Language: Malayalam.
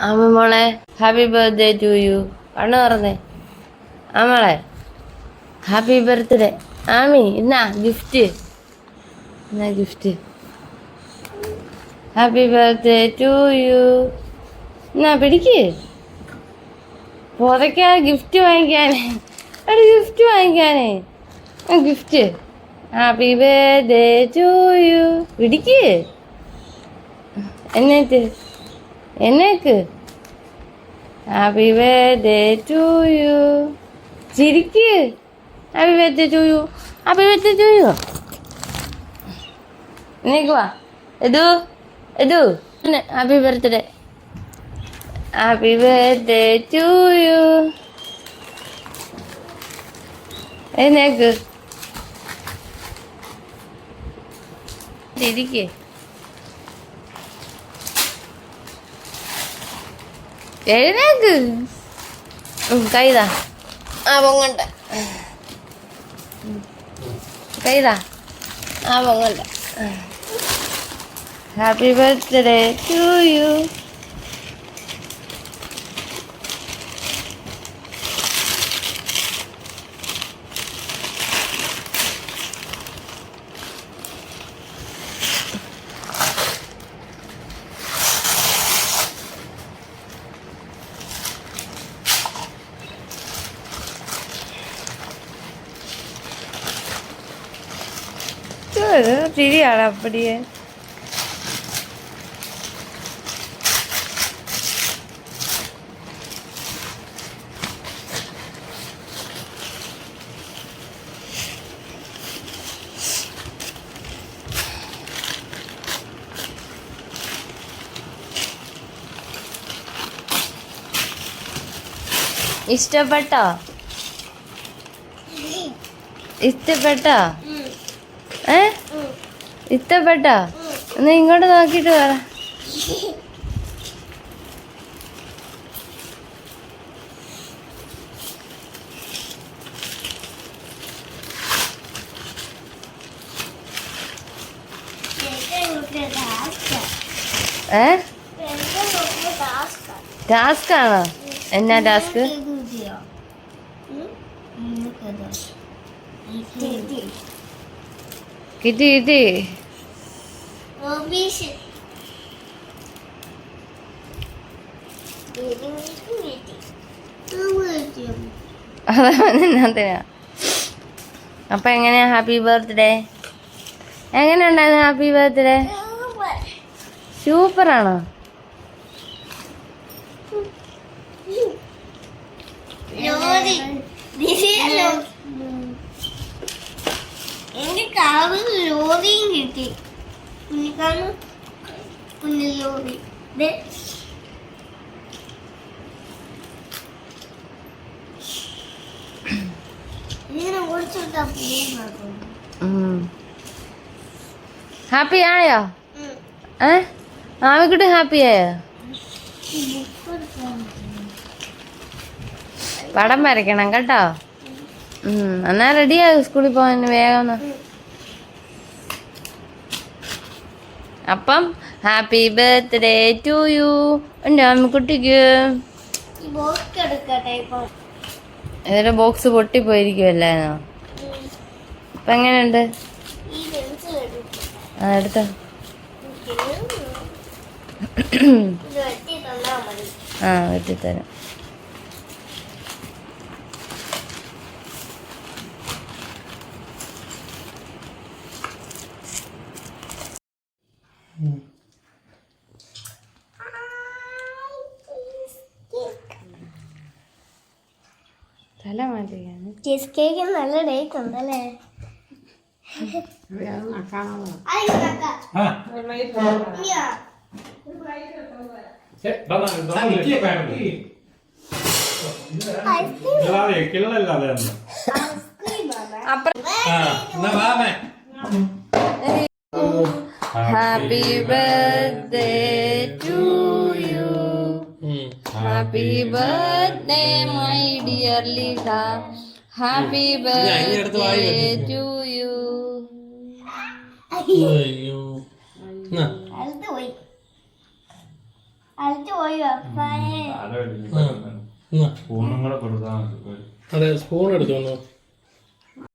ആമ മോളെ ഹാപ്പി ബർത്ത്ഡേ ടു യു. കണ്ണു പറഞ്ഞേ ആമോളെ ഹാപ്പി ബർത്ത്ഡേ. ആമി എന്നാ ഗിഫ്റ്റ്, എന്നാ gift. Happy birthday to you. എന്നാ പിടിക്ക്, പുറയ്ക്കാ ഗിഫ്റ്റ് വാങ്ങിക്കാനേ, ഒരു ഗിഫ്റ്റ് വാങ്ങിക്കാനേ, gift. Happy birthday to you. പിടിക്ക് എന്നേക്ക് എന്നേക്ക്. Happy birthday to you. ചിരിക്ക്. Happy birthday to you, happy birthday to you. എന്നേക്ക് വാ എതു എതു. Happy birthday, happy birthday to you. എന്നേക്ക് ചിരിക്ക്. എഴുന്നേക്ക്. കൈതാ ആ പൊങ്ങണ്ട, കൈതാ ആ പൊങ്ങണ്ട. Happy birthday to you. ചിരിയാണ് അപ്പടിയെ. ഇഷ്ടപ്പെട്ടോ, ഇഷ്ടപ്പെട്ടോ? ഇഷ്ടപ്പെട്ടോ? എന്നാ ഇങ്ങോട്ട് നോക്കിട്ട് പറ. ടാസ്ക് ആണോ? എന്നാ ടാസ്ക്? കിട്ടി കിട്ടി. അതെന്നാ. അപ്പൊ എങ്ങനെയാ ഹാപ്പി ബർത്ത്ഡേ? എങ്ങനെ ഉണ്ടായിരുന്നു ഹാപ്പി ബർത്ത്ഡേ? സൂപ്പറാണോ? എനിക്ക് ലോറിയും കിട്ടി. ലോറി ഇങ്ങനെ ഓടിച്ചോട്ടാ. ഹാപ്പി ആയോ? ആമിക്കുട്ടി ഹാപ്പി ആയോ? പടം വരയ്ക്കണം കേട്ടോ. എന്നാ റെഡിയാകും സ്കൂളിൽ പോകാൻ വേഗം. അപ്പം ഹാപ്പി ബർത്ത്ഡേ ടു യു. എൻ്റെ ആമിക്കുട്ടിക്ക് ഇതിന്റെ ബോക്സ് പൊട്ടിപ്പോയിരിക്കുമല്ലായിരുന്നോ? ഇപ്പൊ എങ്ങനെയുണ്ട്? ആ എടുത്തോ. ആ വെട്ടിത്തരാം. തല മാറ്റിയാണ്. ചീസ് കേക്ക് നല്ല ഡേറ്റ് ഉണ്ടല്ലേ? Happy birthday to you. Happy birthday my dear Lisa. Happy birthday to you. അടുത്ത് പോയി അപ്പായെ ഫോണും കൂടെ കൊടുത്താൽ മതി. അതെ സ്പൂൺ എടുത്തു വന്നു.